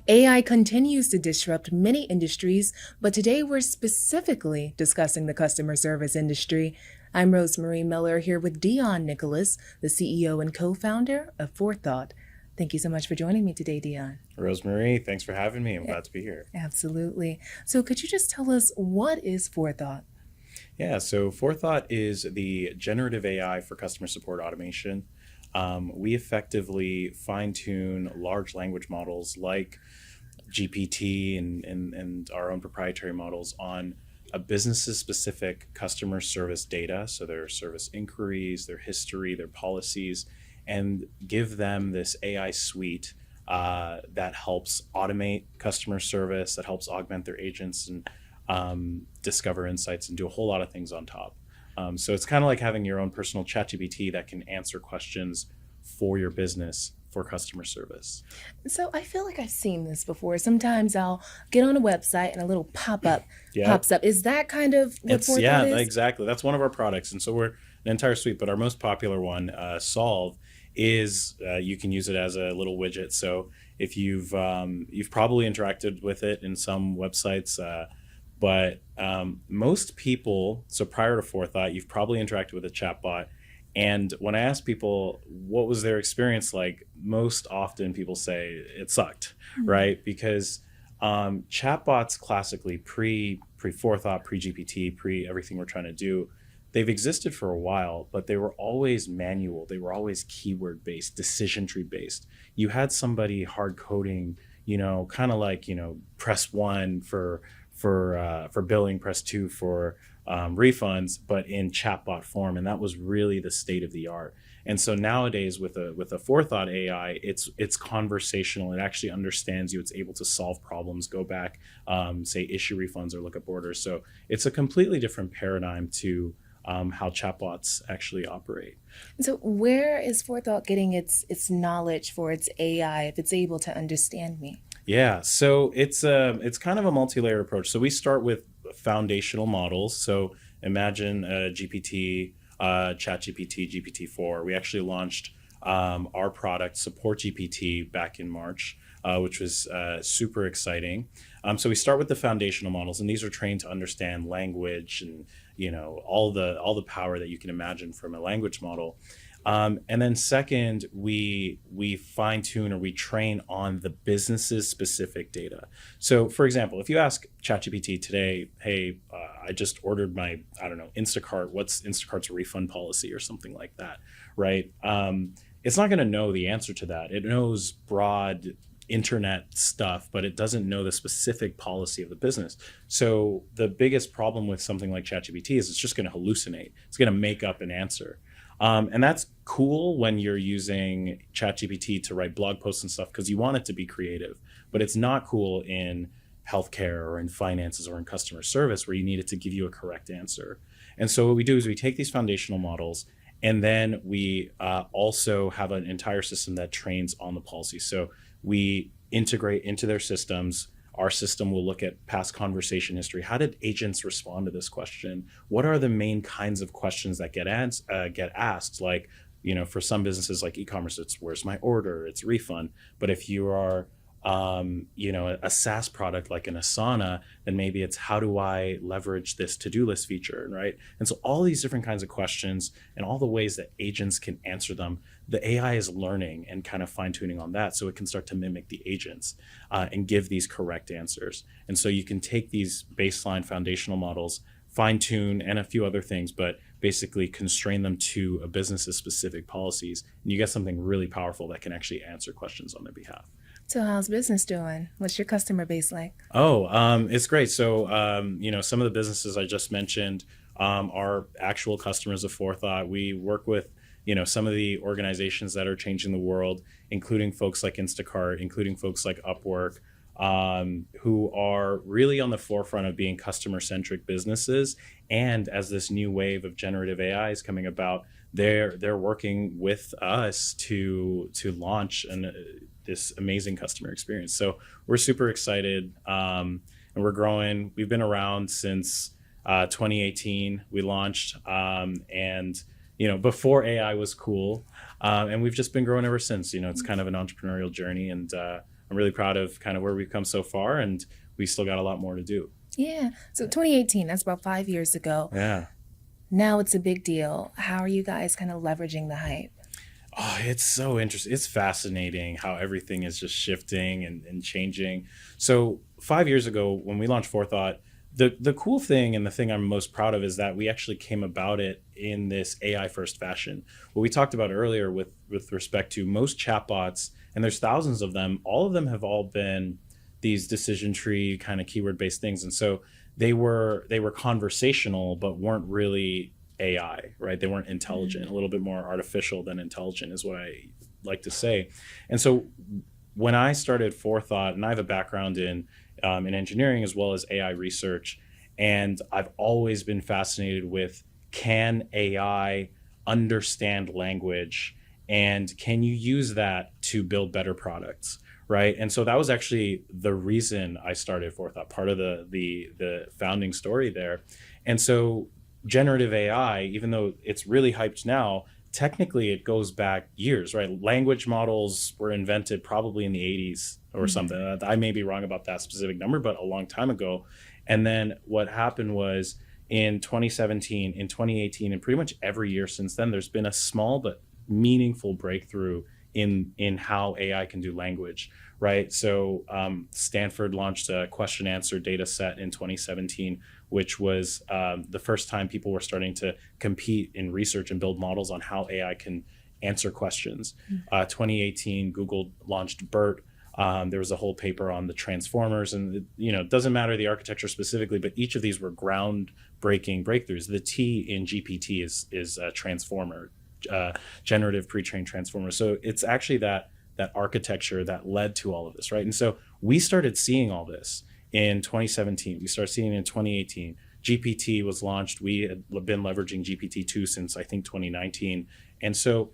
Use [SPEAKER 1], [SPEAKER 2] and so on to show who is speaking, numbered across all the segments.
[SPEAKER 1] AI continues to disrupt many industries, but today we're specifically discussing the customer service industry. I'm Rosemary Miller here with Deon Nicholas, the CEO and co-founder of Forethought. Thank you so much for joining me today, Deon.
[SPEAKER 2] Rosemary, thanks for having me. I'm glad to be here.
[SPEAKER 1] Absolutely. So could you just tell us, what is Forethought?
[SPEAKER 2] Yeah, so Forethought is the generative AI for customer support automation. We effectively fine tune large language models like GPT and our own proprietary models on a business's specific customer service data, so their service inquiries, their history, their policies, and give them this AI suite that helps automate customer service, that helps augment their agents and discover insights and do a whole lot of things on top. So it's kind of like having your own personal ChatGPT that can answer questions for your business for customer service.
[SPEAKER 1] So I feel like I've seen this before. Sometimes I'll get on a website and a little pop-up
[SPEAKER 2] Yep.
[SPEAKER 1] pops up. Is that kind of what
[SPEAKER 2] It's
[SPEAKER 1] Forethought
[SPEAKER 2] yeah,
[SPEAKER 1] is?
[SPEAKER 2] exactly. That's one of our products, and so we're an entire suite. But our most popular one, Solve, is you can use it as a little widget. So if you've probably interacted with it in some websites, but most people. So prior to Forethought, you've probably interacted with a chatbot. And when I ask people what was their experience like, most often people say it sucked, right? Because chatbots classically pre Forethought, pre GPT, pre everything we're trying to do, they've existed for a while, but they were always manual. They were always keyword based, decision tree based. You had somebody hard coding, kind of like press one for billing, press two for refunds, but in chatbot form, and that was really the state of the art. And so nowadays, with a Forethought AI, it's conversational. It actually understands you. It's able to solve problems, go back, say issue refunds or look up orders. So it's a completely different paradigm to how chatbots actually operate.
[SPEAKER 1] So where is Forethought getting its knowledge for its AI if it's able to understand me?
[SPEAKER 2] Yeah, so it's kind of a multi-layer approach. So we start with foundational models. So imagine GPT, ChatGPT, GPT-4. We actually launched our product, Support GPT, back in March, which was super exciting. So we start with the foundational models, and these are trained to understand language and all the power that you can imagine from a language model. And then second, we fine tune or we train on the business's specific data. So, for example, if you ask ChatGPT today, "Hey, I just ordered my I don't know Instacart. What's Instacart's refund policy?" or something like that, right? It's not going to know the answer to that. It knows broad internet stuff, but it doesn't know the specific policy of the business. So the biggest problem with something like ChatGPT is it's just going to hallucinate. It's going to make up an answer. And that's cool when you're using ChatGPT to write blog posts and stuff because you want it to be creative. But it's not cool in healthcare or in finances or in customer service where you need it to give you a correct answer. And so what we do is we take these foundational models and then we also have an entire system that trains on the policy. So we integrate into their systems. Our system will look at past conversation history. How did agents respond to this question? What are the main kinds of questions that get asked? Like, for some businesses like e-commerce, it's where's my order? It's refund. But if you are, a SaaS product like an Asana, then maybe it's how do I leverage this to-do list feature, right? And so all these different kinds of questions and all the ways that agents can answer them, the AI is learning and kind of fine-tuning on that so it can start to mimic the agents and give these correct answers. And so you can take these baseline foundational models, fine-tune and a few other things, but basically constrain them to a business's specific policies, and you get something really powerful that can actually answer questions on their behalf.
[SPEAKER 1] So how's business doing? What's your customer base like?
[SPEAKER 2] Oh, it's great. So, some of the businesses I just mentioned are actual customers of Forethought. We work with, some of the organizations that are changing the world, including folks like Instacart, including folks like Upwork, who are really on the forefront of being customer-centric businesses. And as this new wave of generative AI is coming about, they're working with us to launch this amazing customer experience. So we're super excited, and we're growing. We've been around since 2018. We launched, and before AI was cool, and we've just been growing ever since. It's kind of an entrepreneurial journey, and I'm really proud of kind of where we've come so far, and we still got a lot more to do.
[SPEAKER 1] Yeah. So 2018, that's about 5 years ago.
[SPEAKER 2] Yeah.
[SPEAKER 1] Now it's a big deal. How are you guys kind of leveraging the hype?
[SPEAKER 2] Oh, it's so interesting. It's fascinating how everything is just shifting and changing. So 5 years ago, when we launched Forethought, the cool thing and the thing I'm most proud of is that we actually came about it in this AI first fashion. What we talked about earlier with respect to most chatbots, and there's thousands of them, all of them have all been these decision tree kind of keyword based things. And so they were conversational, but weren't really AI, right? They weren't intelligent, a little bit more artificial than intelligent is what I like to say. And so when I started Forethought, and I have a background in engineering as well as AI research, and I've always been fascinated with, can AI understand language, and can you use that to build better products? Right. And so that was actually the reason I started Forethought, part of the founding story there. And so generative AI, even though it's really hyped now, technically it goes back years, right? Language models were invented probably in the 80s or something. I may be wrong about that specific number, but a long time ago. And then what happened was in 2017, in 2018, and pretty much every year since then, there's been a small but meaningful breakthrough in how AI can do language, right? So Stanford launched a question answer data set in 2017, which was the first time people were starting to compete in research and build models on how AI can answer questions. 2018, Google launched BERT. There was a whole paper on the transformers, and it doesn't matter the architecture specifically, but each of these were groundbreaking breakthroughs. The T in GPT is a transformer, generative pre-trained transformer. So it's actually that architecture that led to all of this, right? And so we started seeing all this in 2017. We started seeing it in 2018. GPT was launched. We had been leveraging GPT-2 since I think 2019. And so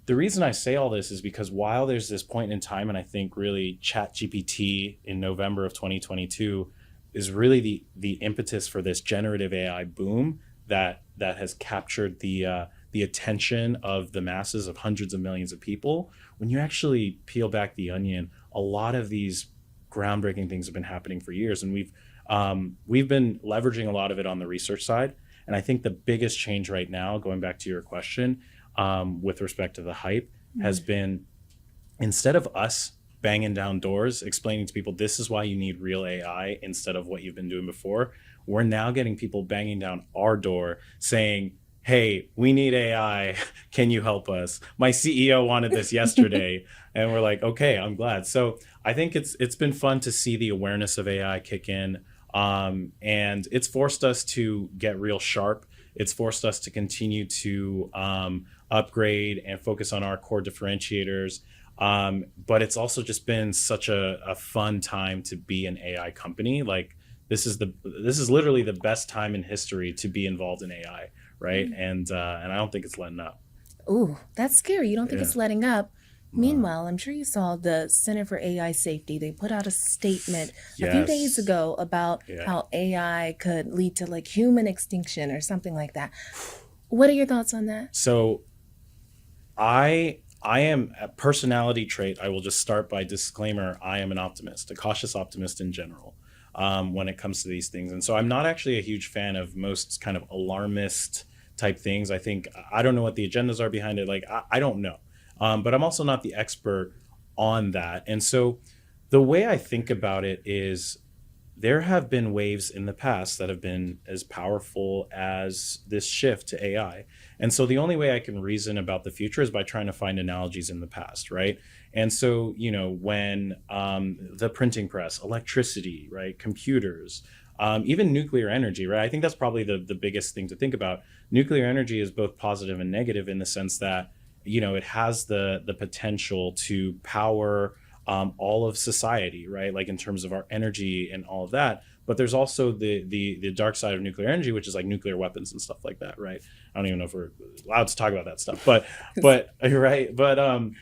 [SPEAKER 2] the reason I say all this is because while there's this point in time, and I think really ChatGPT in November of 2022 is really the impetus for this generative AI boom that has captured the attention of the masses of hundreds of millions of people. When you actually peel back the onion, a lot of these groundbreaking things have been happening for years, and we've been leveraging a lot of it on the research side. And I think the biggest change right now, going back to your question, with respect to the hype, has been, instead of us banging down doors explaining to people this is why you need real AI instead of what you've been doing before, we're now getting people banging down our door saying, hey, we need AI. Can you help us? My CEO wanted this yesterday. And we're like, okay, I'm glad. So I think it's been fun to see the awareness of AI kick in. And it's forced us to get real sharp. It's forced us to continue to upgrade and focus on our core differentiators. But it's also just been such a fun time to be an AI company. Like this is literally the best time in history to be involved in AI. Right. And I don't think it's letting up.
[SPEAKER 1] Ooh, that's scary. You don't think it's letting up. Meanwhile, I'm sure you saw the Center for AI Safety. They put out a statement a few days ago about how AI could lead to like human extinction or something like that. What are your thoughts on that?
[SPEAKER 2] So I am a personality trait. I will just start by disclaimer. I am an optimist, a cautious optimist in general, when it comes to these things. And so I'm not actually a huge fan of most kind of alarmist type things. I think, I don't know what the agendas are behind it. Like, I don't know. But I'm also not the expert on that. And so the way I think about it is there have been waves in the past that have been as powerful as this shift to AI. And so the only way I can reason about the future is by trying to find analogies in the past, right? And so, when the printing press, electricity, right, computers, even nuclear energy, right? I think that's probably the biggest thing to think about. Nuclear energy is both positive and negative in the sense that, it has the potential to power all of society, right? Like in terms of our energy and all of that. But there's also the dark side of nuclear energy, which is like nuclear weapons and stuff like that, right? I don't even know if we're allowed to talk about that stuff, but right. But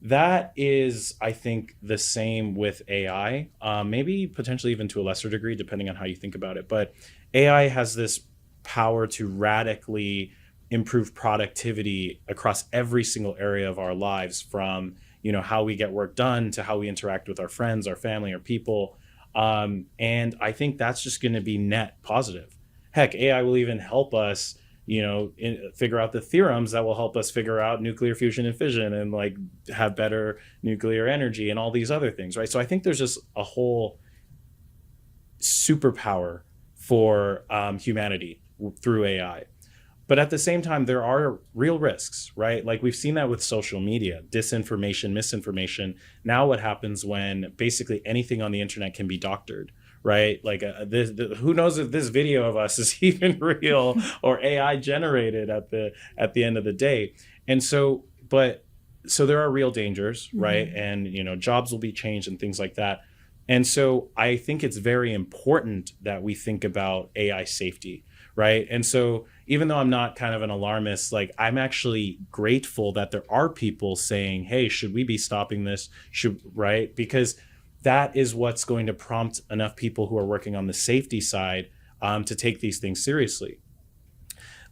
[SPEAKER 2] that is, I think, the same with AI, maybe potentially even to a lesser degree, depending on how you think about it. But AI has this power to radically improve productivity across every single area of our lives, from how we get work done to how we interact with our friends, our family, our people. And I think that's just going to be net positive. Heck, AI will even help us, figure out the theorems that will help us figure out nuclear fusion and fission and like have better nuclear energy and all these other things, right? So I think there's just a whole superpower for humanity through AI. But at the same time, there are real risks, right? Like we've seen that with social media, disinformation, misinformation. Now what happens when basically anything on the internet can be doctored, right? Like who knows if this video of us is even real or AI generated at the end of the day. And so there are real dangers, right? And jobs will be changed and things like that. And so I think it's very important that we think about AI safety, right? And so even though I'm not kind of an alarmist, like I'm actually grateful that there are people saying, hey, should we be stopping this? Right? Because that is what's going to prompt enough people who are working on the safety side to take these things seriously.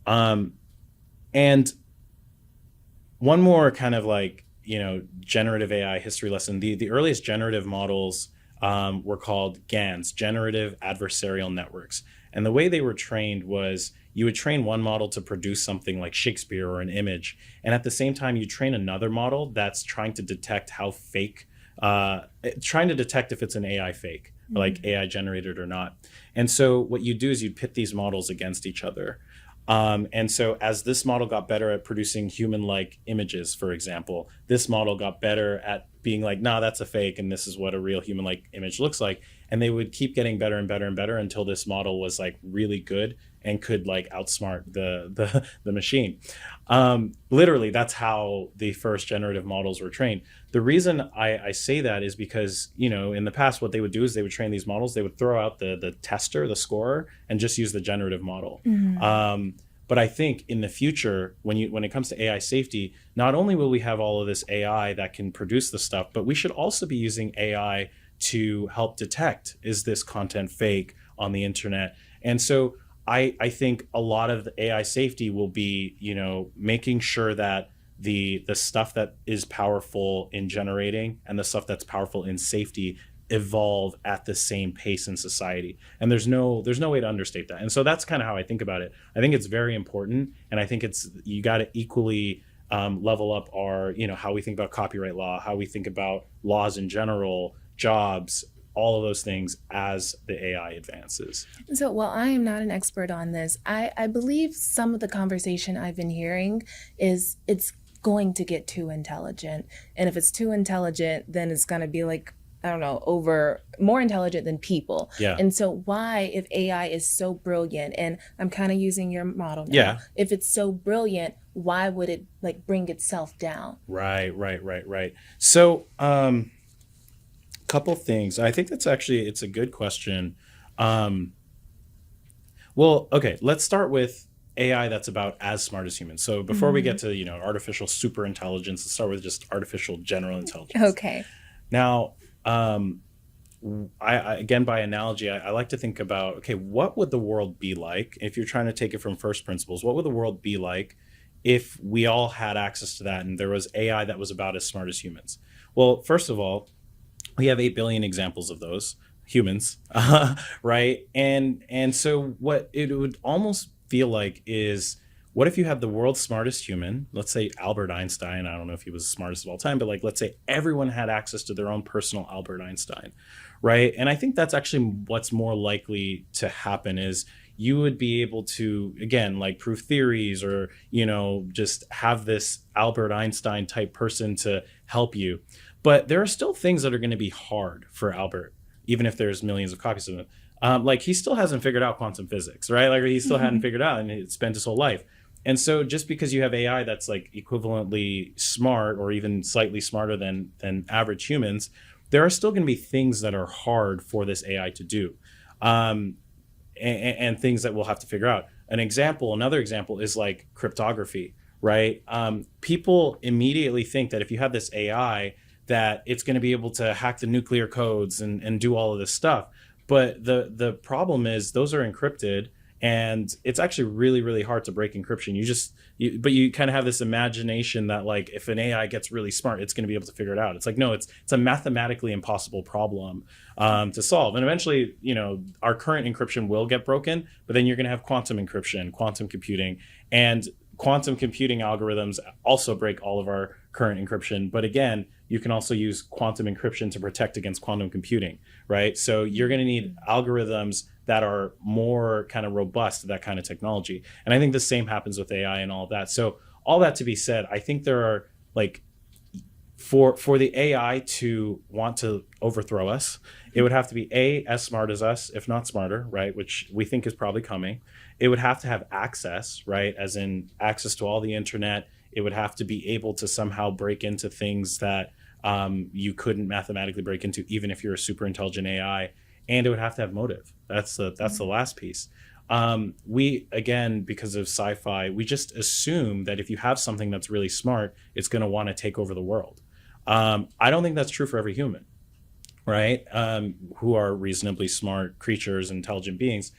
[SPEAKER 2] And one more kind of like, generative AI history lesson. The earliest generative models were called GANs, generative adversarial networks. And the way they were trained was you would train one model to produce something like Shakespeare or an image. And at the same time, you train another model that's trying to detect how fake, trying to detect if it's an AI fake, like AI generated or not. And so what you do is you pit these models against each other. And so as this model got better at producing human-like images, for example, this model got better at being like, nah, that's a fake, and this is what a real human-like image looks like. And they would keep getting better and better and better until this model was like really good and could like outsmart the machine. Literally, that's how the first generative models were trained. The reason I say that is because, in the past, what they would do is they would train these models, they would throw out the tester, the scorer, and just use the generative model. But I think in the future, when it comes to AI safety, not only will we have all of this AI that can produce the stuff, but we should also be using AI to help detect, is this content fake on the internet? And so I think a lot of the AI safety will be, making sure that the stuff that is powerful in generating and the stuff that's powerful in safety evolve at the same pace in society. And there's no way to understate that. And so that's kind of how I think about it. I think it's very important. And I think you got to equally level up our, how we think about copyright law, how we think about laws in general, jobs, all of those things as the AI advances.
[SPEAKER 1] So while I am not an expert on this, I believe some of the conversation I've been hearing is it's going to get too intelligent. And if it's too intelligent, then it's going to be like, I don't know, more intelligent than people.
[SPEAKER 2] Yeah.
[SPEAKER 1] And so why, if AI is so brilliant, and I'm kind of using your model now,
[SPEAKER 2] yeah,
[SPEAKER 1] if it's so brilliant, why would it like bring itself down?
[SPEAKER 2] Right. So, couple things. I think it's a good question. Well, okay, let's start with AI that's about as smart as humans. So before we get to, artificial super intelligence, let's start with just artificial general intelligence.
[SPEAKER 1] Okay.
[SPEAKER 2] Now, I again, by analogy, I like to think about, okay, what would the world be like if you're trying to take it from first principles? What would the world be like if we all had access to that and there was AI that was about as smart as humans? Well, first of all, we have 8 billion examples of those humans, right? And so what it would almost feel like is, what if you had the world's smartest human, let's say Albert Einstein? I don't know if he was the smartest of all time, but like, let's say everyone had access to their own personal Albert Einstein, right? And I think that's actually what's more likely to happen is you would be able to, again, like prove theories or, just have this Albert Einstein type person to help you. But there are still things that are going to be hard for Albert, even if there's millions of copies of him. Like he still hasn't figured out quantum physics, right? Like he still hadn't figured out, and he spent his whole life. And so just because you have AI that's like equivalently smart or even slightly smarter than average humans, there are still going to be things that are hard for this AI to do, and things that we'll have to figure out. Another example is like cryptography, right? People immediately think that if you have this AI, that it's going to be able to hack the nuclear codes and do all of this stuff. But the problem is those are encrypted, And it's actually really, really hard to break encryption. But you kind of have this imagination that like if an AI gets really smart, it's going to be able to figure it out. It's like, no, it's a mathematically impossible problem to solve. And eventually, our current encryption will get broken, but then you're going to have quantum encryption, quantum computing, and quantum computing algorithms also break all of our current encryption. But again, you can also use quantum encryption to protect against quantum computing, right? So you're going to need algorithms that are more kind of robust to that kind of technology. And I think the same happens with AI and all of that. So all that to be said, I think there are like, for the AI to want to overthrow us, it would have to be as smart as us, if not smarter, right? Which we think is probably coming. It would have to have access, right? As in access to all the internet. It would have to be able to somehow break into things that you couldn't mathematically break into, even if you're a super intelligent AI. And it would have to have motive. That's the last piece. We, again, because of sci-fi, we just assume that if you have something that's really smart, it's going to want to take over the world. I don't think that's true for every human, right? Who are reasonably smart creatures, intelligent beings.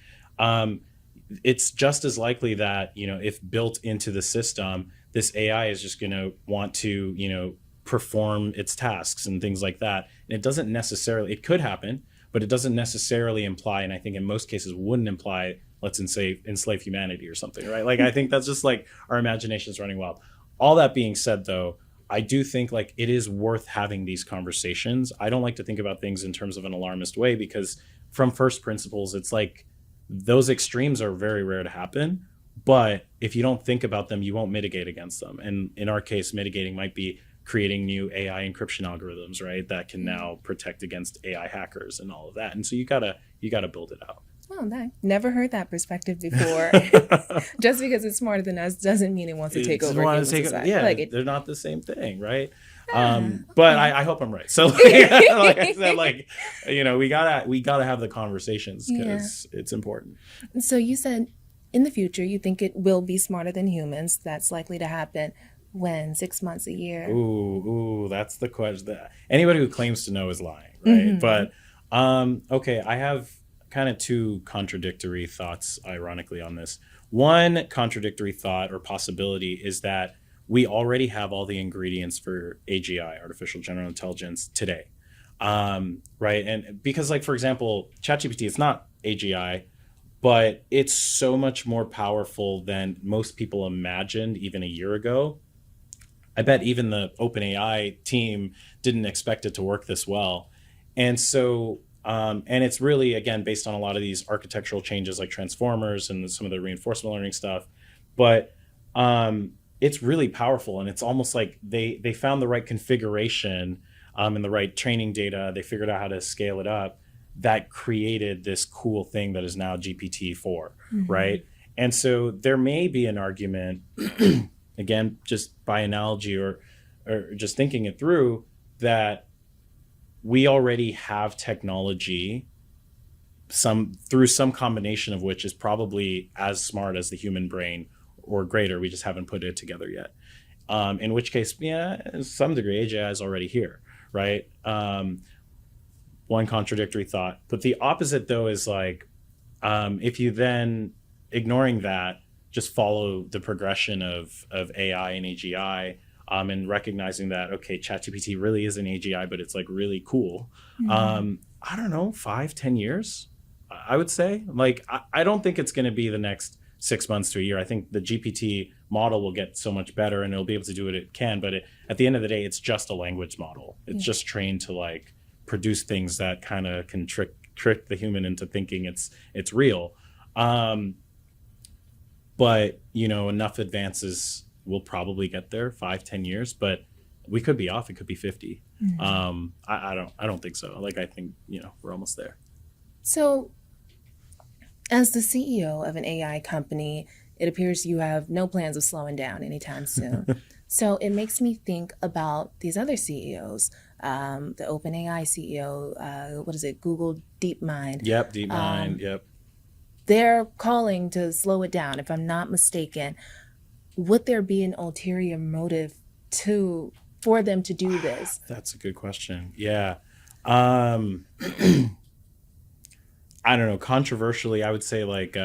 [SPEAKER 2] It's just as likely that, if built into the system, this AI is just going to want to, perform its tasks and things like that. And it could happen, but it doesn't necessarily imply, and I think in most cases wouldn't imply, let's enslave humanity or something, right? Like, I think that's just like our imagination is running wild. All that being said, though, I do think like it is worth having these conversations. I don't like to think about things in terms of an alarmist way, because from first principles, it's like those extremes are very rare to happen. But if you don't think about them, you won't mitigate against them. And in our case, mitigating might be creating new AI encryption algorithms, right? That can now protect against AI hackers and all of that. And so you gotta build it out.
[SPEAKER 1] Oh, never heard that perspective before. Just because it's smarter than us doesn't mean it wants to take over human society.
[SPEAKER 2] Yeah, they're not the same thing, right? But I hope I'm right. So like I said, we gotta have the conversations because it's important.
[SPEAKER 1] So you said in the future you think it will be smarter than humans. That's likely to happen. When? 6 months, a year?
[SPEAKER 2] Ooh, that's the question. Anybody who claims to know is lying, right? But okay, I have kind of two contradictory thoughts, ironically, on this. One contradictory thought or possibility is that we already have all the ingredients for AGI, artificial general intelligence, today, right? And because, like, for example, ChatGPT, it's not AGI, but it's so much more powerful than most people imagined even a year ago. I bet even the OpenAI team didn't expect it to work this well. And so, and it's really, again, based on a lot of these architectural changes like transformers and some of the reinforcement learning stuff. But it's really powerful. And it's almost like they found the right configuration and the right training data. They figured out how to scale it up. That created this cool thing that is now GPT-4, right? And so there may be an argument, again, just by analogy or just thinking it through, that we already have technology through some combination of which is probably as smart as the human brain or greater. We just haven't put it together yet. In which case, yeah, to some degree, AGI is already here, right? One contradictory thought. But the opposite, though, is like, if you then, ignoring that, just follow the progression of AI and AGI, and recognizing that, okay, ChatGPT really is an AGI, but it's like really cool. I don't know, 5-10 years, I would say. Like, I don't think it's going to be the next 6 months to a year. I think the GPT model will get so much better and it'll be able to do what it can. But at the end of the day, it's just a language model. It's just trained to like produce things that kind of can trick the human into thinking it's real. But, enough advances will probably get there 5-10 years, but we could be off. It could be 50. I don't think so. Like, I think, we're almost there.
[SPEAKER 1] So as the CEO of an AI company, it appears you have no plans of slowing down anytime soon. So it makes me think about these other CEOs, the OpenAI CEO, what is it? Google DeepMind.
[SPEAKER 2] Yep. DeepMind. Yep.
[SPEAKER 1] They're calling to slow it down, if I'm not mistaken. Would there be an ulterior motive for them to do this?
[SPEAKER 2] That's a good question. Yeah. I don't know. Controversially, I would say like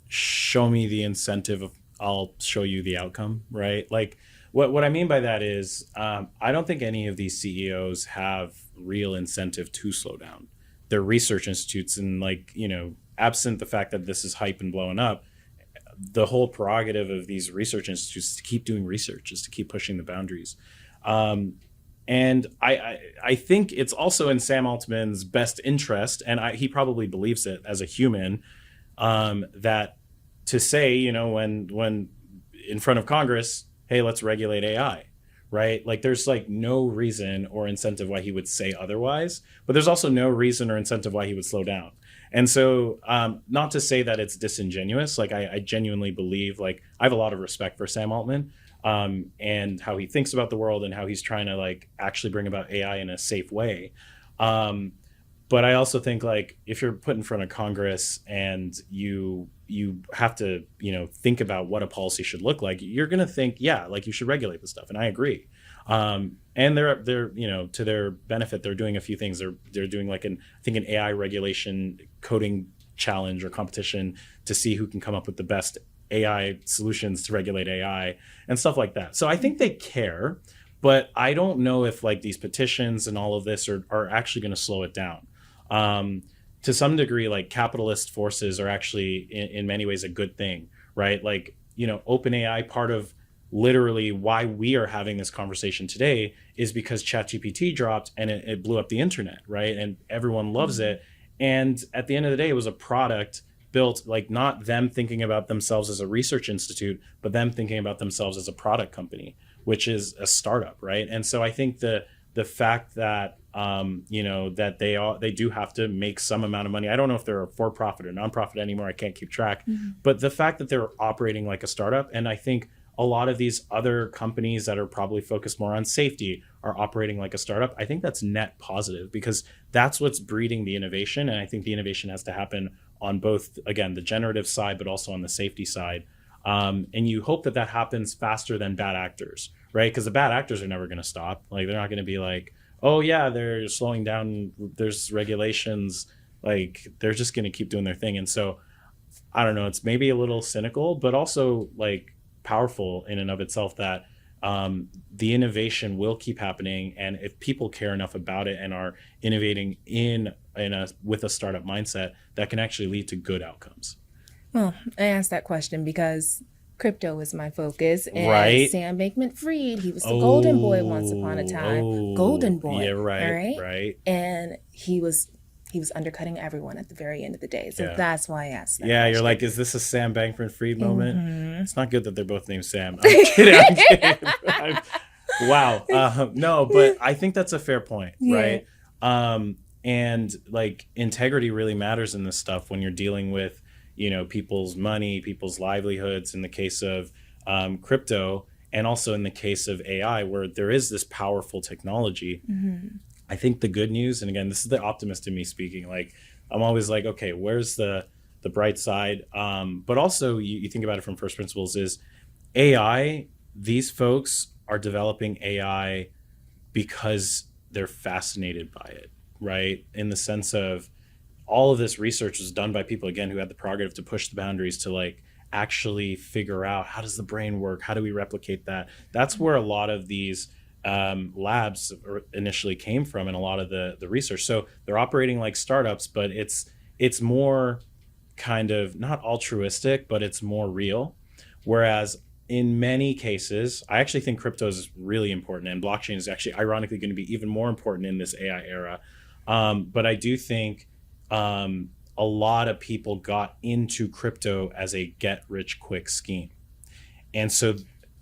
[SPEAKER 2] show me the incentive, I'll show you the outcome, right? Like what I mean by that is I don't think any of these CEOs have real incentive to slow down. They're research institutes, and like, absent the fact that this is hype and blowing up, the whole prerogative of these research institutes is to keep doing research, is to keep pushing the boundaries. And I think it's also in Sam Altman's best interest, and he probably believes it as a human, that to say, when in front of Congress, hey, let's regulate AI, right? Like there's like no reason or incentive why he would say otherwise, but there's also no reason or incentive why he would slow down. And so, not to say that it's disingenuous, like I genuinely believe, like I have a lot of respect for Sam Altman, and how he thinks about the world and how he's trying to like actually bring about AI in a safe way. But I also think like if you're put in front of Congress and you have to, think about what a policy should look like, you're going to think, yeah, like you should regulate this stuff. And I agree. And they're to their benefit, they're doing a few things. They're doing like I think an AI regulation coding challenge or competition to see who can come up with the best AI solutions to regulate AI and stuff like that. So I think they care, but I don't know if like these petitions and all of this are actually going to slow it down. To some degree, like capitalist forces are actually in many ways a good thing, right? Like, OpenAI, part of literally why we are having this conversation today is because ChatGPT dropped and it blew up the internet, right? And everyone loves it. And at the end of the day, it was a product built, like not them thinking about themselves as a research institute, but them thinking about themselves as a product company, which is a startup, right? And so I think the fact that that they do have to make some amount of money. I don't know if they're a for-profit or nonprofit anymore. I can't keep track. But the fact that they're operating like a startup, and I think a lot of these other companies that are probably focused more on safety are operating like a startup, I think that's net positive because that's what's breeding the innovation. And I think the innovation has to happen on both, again, the generative side, but also on the safety side. And you hope that happens faster than bad actors, right? Because the bad actors are never going to stop. Like they're not going to be like, oh yeah, they're slowing down, there's regulations, like they're just going to keep doing their thing. And so I don't know, it's maybe a little cynical, but also like powerful in and of itself that the innovation will keep happening. And if people care enough about it and are innovating with a startup mindset, that can actually lead to good outcomes.
[SPEAKER 1] Well, I asked that question because crypto is my focus, and
[SPEAKER 2] right.
[SPEAKER 1] Sam Bankman-Fried, he was the golden boy once upon a time. Golden boy.
[SPEAKER 2] Yeah, right.
[SPEAKER 1] And he was undercutting everyone at the very end of the day. So that's why I asked that
[SPEAKER 2] question. You're like, is this a Sam Bankman-Fried moment? It's not good that they're both named Sam. I'm kidding. Wow. No, but I think that's a fair point, right? And like integrity really matters in this stuff when you're dealing with people's money, people's livelihoods, in the case of crypto, and also in the case of AI, where there is this powerful technology. I think the good news, and again, this is the optimist in me speaking, like I'm always like, okay, where's the bright side? But also you think about it from first principles is AI, these folks are developing AI because they're fascinated by it, right? In the sense of all of this research was done by people, again, who had the prerogative to push the boundaries to like actually figure out how does the brain work? How do we replicate that? That's where a lot of these labs initially came from and a lot of the research. So they're operating like startups, but it's more kind of not altruistic, but it's more real. Whereas in many cases, I actually think crypto is really important and blockchain is actually ironically going to be even more important in this AI era. But I do think a lot of people got into crypto as a get rich quick scheme. And so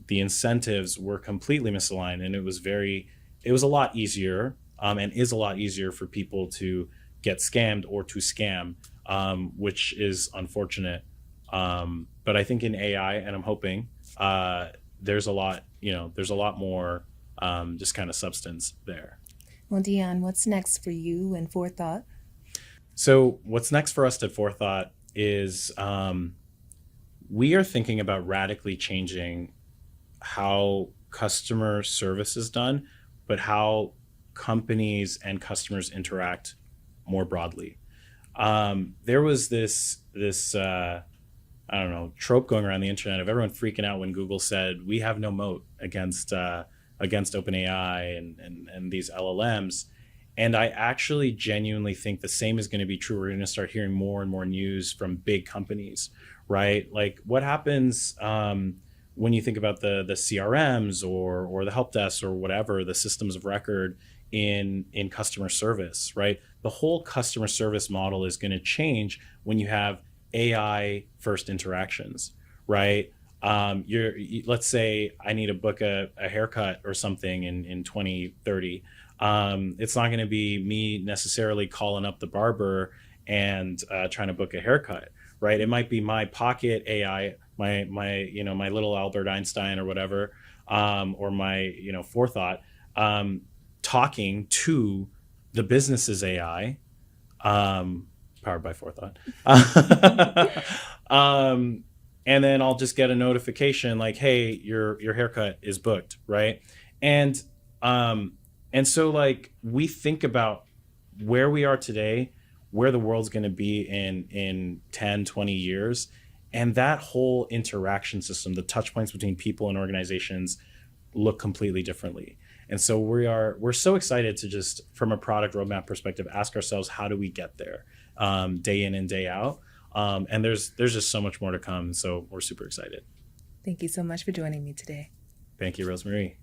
[SPEAKER 2] the incentives were completely misaligned, and it was a lot easier and is a lot easier for people to get scammed or to scam, which is unfortunate. But I think in AI, and I'm hoping there's a lot more just kind of substance there.
[SPEAKER 1] Well, Deon, what's next for you and Forethought?
[SPEAKER 2] So what's next for us at Forethought is we are thinking about radically changing how customer service is done, but how companies and customers interact more broadly. There was this I don't know, trope going around the internet of everyone freaking out when Google said we have no moat against OpenAI and these LLMs. And I actually genuinely think the same is going to be true. We're going to start hearing more and more news from big companies, right? Like what happens when you think about the CRMs or the help desks or whatever, the systems of record in customer service, right? The whole customer service model is going to change when you have AI first interactions, right? Let's say I need to book a haircut or something in 2030. It's not going to be me necessarily calling up the barber and trying to book a haircut, right? It might be my pocket AI, my little Albert Einstein or whatever, or my Forethought, talking to the business's AI, powered by Forethought. And then I'll just get a notification like, hey, your haircut is booked, right? And so like we think about where we are today, where the world's going to be in 10, 20 years. And that whole interaction system, the touch points between people and organizations look completely differently. And so we're so excited to just, from a product roadmap perspective, ask ourselves, how do we get there day in and day out? And there's just so much more to come. So we're super excited.
[SPEAKER 1] Thank you so much for joining me today.
[SPEAKER 2] Thank you, Rosemary.